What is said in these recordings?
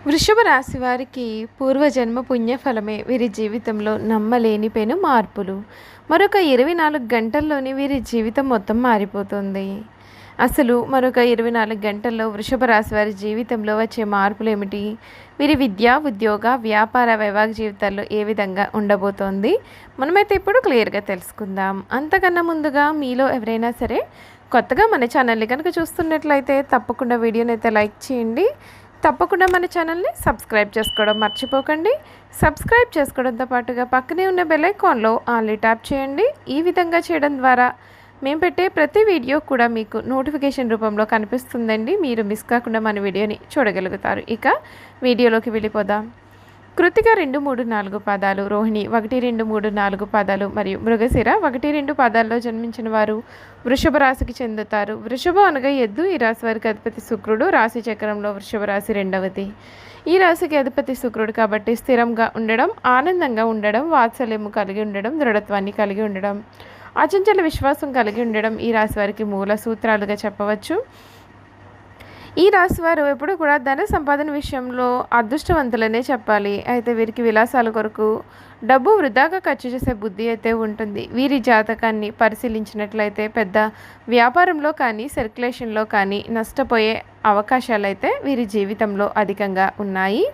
వృషభ రాశి వారికి పూర్వజన్మ పుణ్యఫలమే వీరి జీవితంలో నమ్మలేని పెను మార్పులు. మరొక 24 గంటల్లోనే వీరి జీవితం మొత్తం మారిపోతుంది. అసలు మరొక 24 గంటల్లో వృషభ రాశి వారి జీవితంలో వచ్చే మార్పులు ఏమిటి? వీరి విద్య, ఉద్యోగ, వ్యాపార, వైవాహిక జీవితాల్లో ఏ విధంగా ఉండబోతోంది? మనమైతే ఇప్పుడు క్లియర్గా తెలుసుకుందాం. అంతకన్నా ముందుగా మీలో ఎవరైనా సరే కొత్తగా మన ఛానల్ని కనుక చూస్తున్నట్లయితే తప్పకుండా వీడియోని అయితే లైక్ చేయండి. తప్పకుండా మన ఛానల్ని సబ్స్క్రైబ్ చేసుకోవడం మర్చిపోకండి. సబ్స్క్రైబ్ చేసుకోవడంతో పాటుగా పక్కనే ఉన్న బెల్ ఐకాన్లో ఆన్లీ ట్యాప్ చేయండి. ఈ విధంగా చేయడం ద్వారా మేము పెట్టే ప్రతి వీడియో కూడా మీకు నోటిఫికేషన్ రూపంలో కనిపిస్తుందండి. మీరు మిస్ కాకుండా మన వీడియోని చూడగలుగుతారు. ఇక వీడియోలోకి వెళ్ళిపోదాం. కృతిక 2, 3, 4 పాదాలు, రోహిణి 1, 2, 3, 4 పాదాలు మరియు మృగశిర 1, 2 పాదాల్లో జన్మించిన వారు వృషభ రాశికి చెందుతారు. వృషభం అనగా ఎద్దు. ఈ రాశి వారికి అధిపతి శుక్రుడు. రాశి చక్రంలో వృషభ రాశి రెండవది. ఈ రాశికి అధిపతి శుక్రుడు కాబట్టి స్థిరంగా ఉండడం, ఆనందంగా ఉండడం, వాత్సల్యము కలిగి ఉండడం, దృఢత్వాన్ని కలిగి ఉండడం, అచంచల విశ్వాసం కలిగి ఉండడం ఈ రాశి వారికి మూల సూత్రాలుగా చెప్పవచ్చు. ఈ రాశి వారు ఎప్పుడు కూడా ధన సంపాదన విషయంలో అదృష్టవంతులనే చెప్పాలి. అయితే వీరికి విలాసాల కొరకు డబ్బు వృధాగా ఖర్చు చేసే బుద్ధి అయితే ఉంటుంది. వీరి జాతకాన్ని పరిశీలించినట్లయితే పెద్ద వ్యాపారంలో కానీ సర్క్యులేషన్లో కానీ నష్టపోయే అవకాశాలు అయితే వీరి జీవితంలో అధికంగా ఉన్నాయి.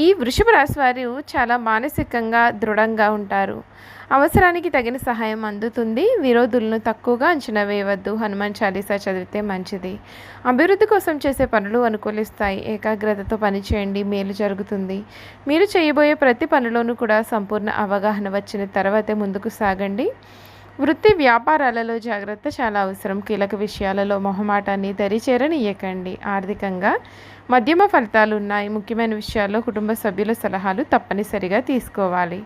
ఈ వృషభ రాశి వారు చాలా మానసికంగా దృఢంగా ఉంటారు. అవసరానికి తగిన సహాయం అందుతుంది. విరోధులను తక్కువగా అంచనా వేయవద్దు. హనుమాన్ చాలీసా చదివితే మంచిది. అభివృద్ధి కోసం చేసే పనులు అనుకూలిస్తాయి. ఏకాగ్రతతో పనిచేయండి, మేలు జరుగుతుంది. మీరు చేయబోయే ప్రతి పనిలోనూ కూడా సంపూర్ణ అవగాహన వచ్చిన తర్వాతే ముందుకు సాగండి. వృత్తి వ్యాపారాలలో జాగ్రత్త చాలా అవసరం. కీలక విషయాలలో మొహమాటాన్ని దరిచేరనియ్యకండి. ఆర్థికంగా మధ్యమ ఫలితాలు ఉన్నాయి. ముఖ్యమైన విషయాల్లో కుటుంబ సభ్యుల సలహాలు తప్పనిసరిగా తీసుకోవాలి.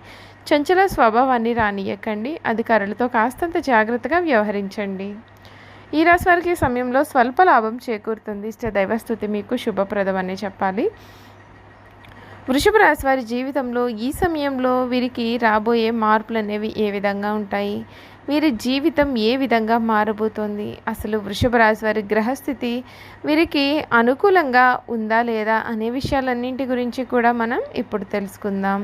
చంచల స్వభావాన్ని రానియకండి. అధికారులతో కాస్తంత జాగ్రత్తగా వ్యవహరించండి. ఈ రాశి వారికి ఈ సమయంలో స్వల్ప లాభం చేకూరుతుంది. ఇష్ట దైవస్థుతి మీకు శుభప్రదమని చెప్పాలి. వృషభ రాశి వారి జీవితంలో ఈ సమయంలో వీరికి రాబోయే మార్పులు అనేవి ఏ విధంగా ఉంటాయి? వీరి జీవితం ఏ విధంగా మారబోతోంది? అసలు వృషభ రాశి వారి గ్రహస్థితి వీరికి అనుకూలంగా ఉందా లేదా అనే విషయాలన్నింటి గురించి కూడా మనం ఇప్పుడు తెలుసుకుందాం.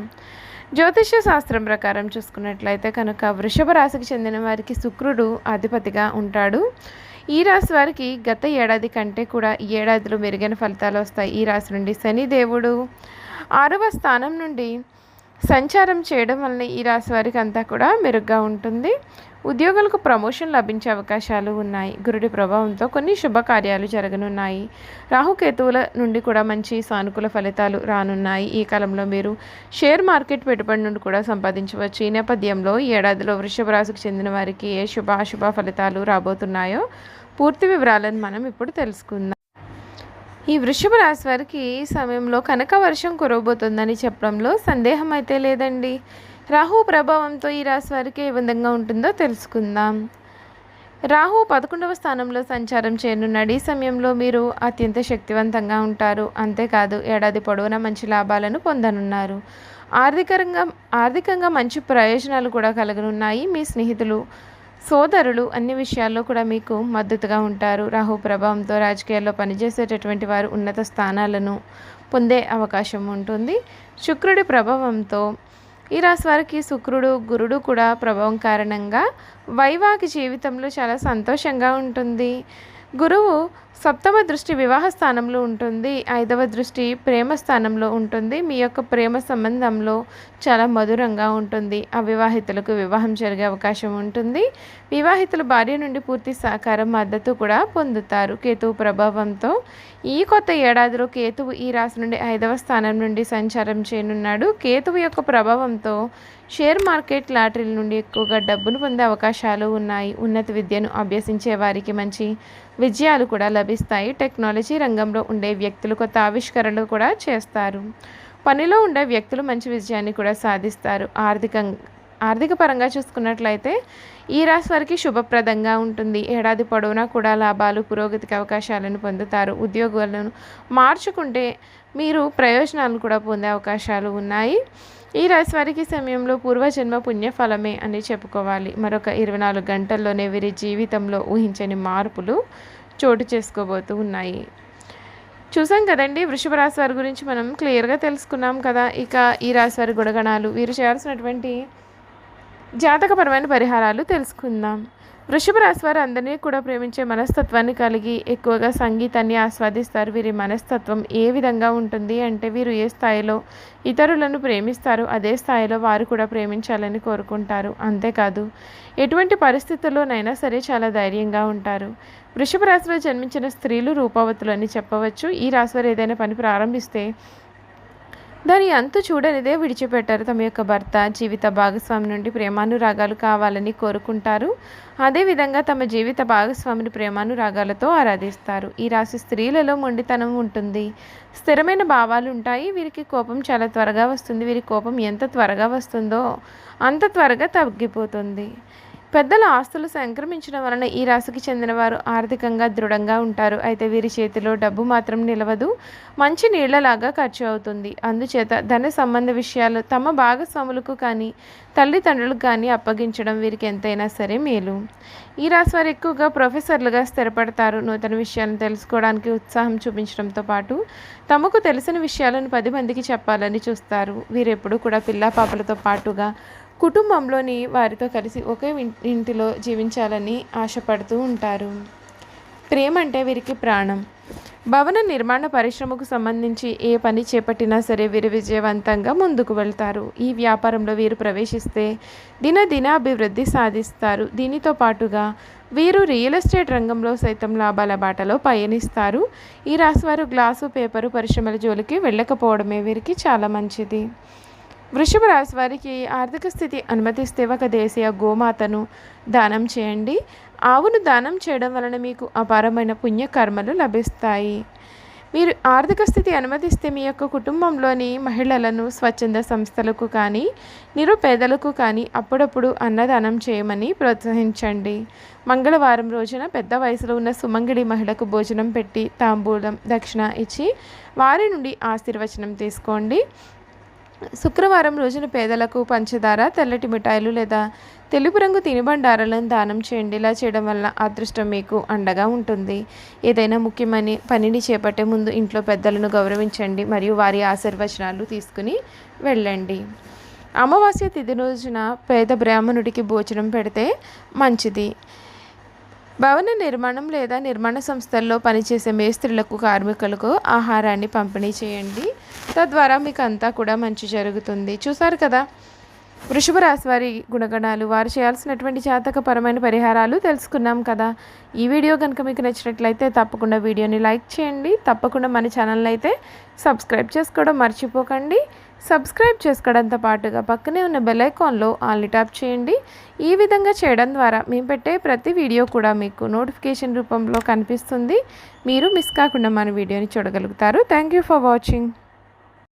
జ్యోతిష్య శాస్త్రం ప్రకారం చూసుకున్నట్లయితే కనుక వృషభ రాశికి చెందిన వారికి శుక్రుడు అధిపతిగా ఉంటాడు. ఈ రాశి వారికి గత ఏడాది కంటే కూడా ఈ ఏడాదిలో మెరుగైన ఫలితాలు వస్తాయి. ఈ రాశి నుండి శని దేవుడు 6వ స్థానం నుండి సంచారం చేయడం వలన ఈ రాశి వారికి అంతా కూడా మెరుగ్గా ఉంటుంది. ఉద్యోగులకు ప్రమోషన్ లభించే అవకాశాలు ఉన్నాయి. గురుడి ప్రభావంతో కొన్ని శుభకార్యాలు జరగనున్నాయి. రాహుకేతువుల నుండి కూడా మంచి సానుకూల ఫలితాలు రానున్నాయి. ఈ కాలంలో మీరు షేర్ మార్కెట్ పెట్టుబడి నుండి కూడా సంపాదించవచ్చు. ఈ నేపథ్యంలో ఈ ఏడాదిలో వృషభ రాశికి చెందిన వారికి ఏ అశుభ ఫలితాలు రాబోతున్నాయో పూర్తి వివరాలను మనం ఇప్పుడు తెలుసుకుందాం. ఈ వృషభ రాశి వారికి ఈ సమయంలో కనక వర్షం కురవబోతుందని చెప్పడంలో సందేహం అయితే లేదండి. రాహు ప్రభావంతో ఈ రాశి వారికి ఏ విధంగా ఉంటుందో తెలుసుకుందాం. రాహు 11వ స్థానంలో సంచారం చేయనున్నాడు. ఈ సమయంలో మీరు అత్యంత శక్తివంతంగా ఉంటారు. అంతేకాదు ఏడాది పొడవునా మంచి లాభాలను పొందనున్నారు. ఆర్థికంగా మంచి ప్రయోజనాలు కూడా కలగనున్నాయి. మీ స్నేహితులు, సోదరులు అన్ని విషయాల్లో కూడా మీకు మద్దతుగా ఉంటారు. రాహు ప్రభావంతో రాజకీయాల్లో పనిచేసేటటువంటి వారు ఉన్నత స్థానాలను పొందే అవకాశం ఉంటుంది. శుక్రుడి ప్రభావంతో ఈ రాశి వారికి శుక్రుడు, గురుడు కూడా ప్రభావం కారణంగా వైవాహిక జీవితంలో చాలా సంతోషంగా ఉంటుంది. గురువు 7వ దృష్టి వివాహ స్థానంలో ఉంటుంది. 5వ దృష్టి ప్రేమ స్థానంలో ఉంటుంది. మీ యొక్క ప్రేమ సంబంధంలో చాలా మధురంగా ఉంటుంది. అవివాహితులకు వివాహం జరిగే అవకాశం ఉంటుంది. వివాహితుల భార్య నుండి పూర్తి సహకారం, మద్దతు కూడా పొందుతారు. కేతువు ప్రభావంతో ఈ కొత్త ఏడాదిలో కేతువు ఈ రాశి నుండి 5వ స్థానం నుండి సంచారం చేయనున్నాడు. కేతువు యొక్క ప్రభావంతో షేర్ మార్కెట్, లాటరీల నుండి ఎక్కువగా డబ్బును పొందే అవకాశాలు ఉన్నాయి. ఉన్నత విద్యను అభ్యసించే వారికి మంచి విజయాలు కూడా లభిస్తాయి. టెక్నాలజీ రంగంలో ఉండే వ్యక్తులు కొత్త ఆవిష్కరణలు కూడా చేస్తారు. పనిలో ఉండే వ్యక్తులు మంచి విజయాన్ని కూడా సాధిస్తారు. ఆర్థిక పరంగా చూసుకున్నట్లయితే ఈ రాశి వారికి శుభప్రదంగా ఉంటుంది. ఏడాది పొడవునా కూడా లాభాలు, పురోగతికి అవకాశాలను పొందుతారు. ఉద్యోగాలను మార్చుకుంటే మీరు ప్రయోజనాలను కూడా పొందే అవకాశాలు ఉన్నాయి. ఈ రాశి వారికి సమయంలో పూర్వజన్మ పుణ్యఫలమే అని చెప్పుకోవాలి. మరొక 24 గంటల్లోనే వీరి జీవితంలో ఊహించని మార్పులు చోటు చేసుకోబోతూ ఉన్నాయి. చూసాం కదండి, వృషభ రాశి వారి గురించి మనం క్లియర్గా తెలుసుకున్నాం కదా. ఇక ఈ రాశి వారి గుణగణాలు, వీరు చేయాల్సినటువంటి జాతకపరమైన పరిహారాలు తెలుసుకుందాం. వృషభ రాశి వారు అందరినీ కూడా ప్రేమించే మనస్తత్వాన్ని కలిగి ఎక్కువగా సంగీతాన్ని ఆస్వాదిస్తారు. వీరి మనస్తత్వం ఏ విధంగా ఉంటుంది అంటే, వీరు ఏ స్థాయిలో ఇతరులను ప్రేమిస్తారు అదే స్థాయిలో వారు కూడా ప్రేమించాలని కోరుకుంటారు. అంతేకాదు ఎటువంటి పరిస్థితుల్లోనైనా సరే చాలా ధైర్యంగా ఉంటారు. వృషభ రాశిలో జన్మించిన స్త్రీలు రూపవతులు అని చెప్పవచ్చు. ఈ రాశి వారు ఏదైనా పని ప్రారంభిస్తే దాని అంతు చూడనిదే విడిచిపెట్టారు. తమ యొక్క భర్త, జీవిత భాగస్వామి నుండి ప్రేమానురాగాలు కావాలని కోరుకుంటారు. అదేవిధంగా తమ జీవిత భాగస్వామిని ప్రేమానురాగాలతో ఆరాధిస్తారు. ఈ రాశి స్త్రీలలో మొండితనం ఉంటుంది, స్థిరమైన భావాలు ఉంటాయి. వీరికి కోపం చాలా త్వరగా వస్తుంది. వీరి కోపం ఎంత త్వరగా వస్తుందో అంత త్వరగా తగ్గిపోతుంది. పెద్దల ఆస్తులు సంక్రమించడం వలన ఈ రాశికి చెందిన వారు ఆర్థికంగా దృఢంగా ఉంటారు. అయితే వీరి చేతిలో డబ్బు మాత్రం నిలవదు, మంచి నీళ్లలాగా ఖర్చు అవుతుంది. అందుచేత ధన సంబంధ విషయాలు తమ భాగస్వాములకు కానీ తల్లిదండ్రులకు కానీ అప్పగించడం వీరికి ఎంతైనా సరే మేలు. ఈ రాశి వారు ఎక్కువగా ప్రొఫెసర్లుగా స్థిరపడతారు. నూతన విషయాలను తెలుసుకోవడానికి ఉత్సాహం చూపించడంతో పాటు తమకు తెలిసిన విషయాలను 10 మందికి చెప్పాలని చూస్తారు. వీరెప్పుడు కూడా పిల్ల పాపలతో పాటుగా కుటుంబంలోని వారితో కలిసి ఒకే ఇంటిలో జీవించాలని ఆశపడుతూ ఉంటారు. ప్రేమ అంటే వీరికి ప్రాణం. భవన నిర్మాణ పరిశ్రమకు సంబంధించి ఏ పని చేపట్టినా సరే వీరు విజయవంతంగా ముందుకు వెళ్తారు. ఈ వ్యాపారంలో వీరు ప్రవేశిస్తే దినాభివృద్ధి సాధిస్తారు. దీనితో పాటుగా వీరు రియల్ ఎస్టేట్ రంగంలో సైతం లాభాల బాటలో పయనిస్తారు. ఈ రాశివారు గ్లాసు, పేపరు పరిశ్రమల జోలికి వెళ్ళకపోవడమే వీరికి చాలా మంచిది. వృషభ రాశి వారికి ఆర్థిక స్థితి అనుమతిస్తే ఒక దేశీయ గోమాతను దానం చేయండి. ఆవును దానం చేయడం వలన మీకు అపారమైన పుణ్యకర్మలు లభిస్తాయి. మీరు ఆర్థిక స్థితి అనుమతిస్తే మీ యొక్క కుటుంబంలోని మహిళలను స్వచ్ఛంద సంస్థలకు కానీ నిరుపేదలకు కానీ అప్పుడప్పుడు అన్నదానం చేయమని ప్రోత్సహించండి. మంగళవారం రోజున పెద్ద వయసులో ఉన్న సుమంగిడి మహిళకు భోజనం పెట్టి తాంబూలం, దక్షిణ ఇచ్చి వారి నుండి ఆశీర్వచనం తీసుకోండి. శుక్రవారం రోజున పేదలకు పంచదార, తెల్లటి మిఠాయిలు లేదా తెలుపు రంగు తినుబండారాలను దానం చేయండి. ఇలా చేయడం వల్ల అదృష్టం మీకు అండగా ఉంటుంది. ఏదైనా ముఖ్యమైన పనిని చేపట్టే ముందు ఇంట్లో పెద్దలను గౌరవించండి మరియు వారి ఆశీర్వచనాలు తీసుకుని వెళ్ళండి. అమావాస్య తిథి రోజున పేద బ్రాహ్మణుడికి భోజనం పెడితే మంచిది. భవన నిర్మాణం లేదా నిర్మాణ సంస్థల్లో పనిచేసే మేస్త్రీలకు, కార్మికులకు ఆహారాన్ని పంపిణీ చేయండి. తద్వారా మీకు అంతా కూడా మంచి జరుగుతుంది. చూసారు కదా వృషభ రాశి వారి గుణగణాలు, వారు చేయాల్సినటువంటి జాతకపరమైన పరిహారాలు తెలుసుకున్నాం కదా. ఈ వీడియో కనుక మీకు నచ్చినట్లయితే తప్పకుండా వీడియోని లైక్ చేయండి. తప్పకుండా మన ఛానల్ని అయితే సబ్స్క్రైబ్ చేసుకోవడం మర్చిపోకండి. సబ్స్క్రైబ్ చేసుకోవడంతో పాటుగా పక్కనే ఉన్న బెల్ ఐకాన్లో ఆల్ని ట్యాప్ చేయండి. ఈ విధంగా చేయడం ద్వారా మేము పెట్టే ప్రతి వీడియో కూడా మీకు నోటిఫికేషన్ రూపంలో కనిపిస్తుంది. మీరు మిస్ కాకుండా మన వీడియోని చూడగలుగుతారు. Thank you for watching.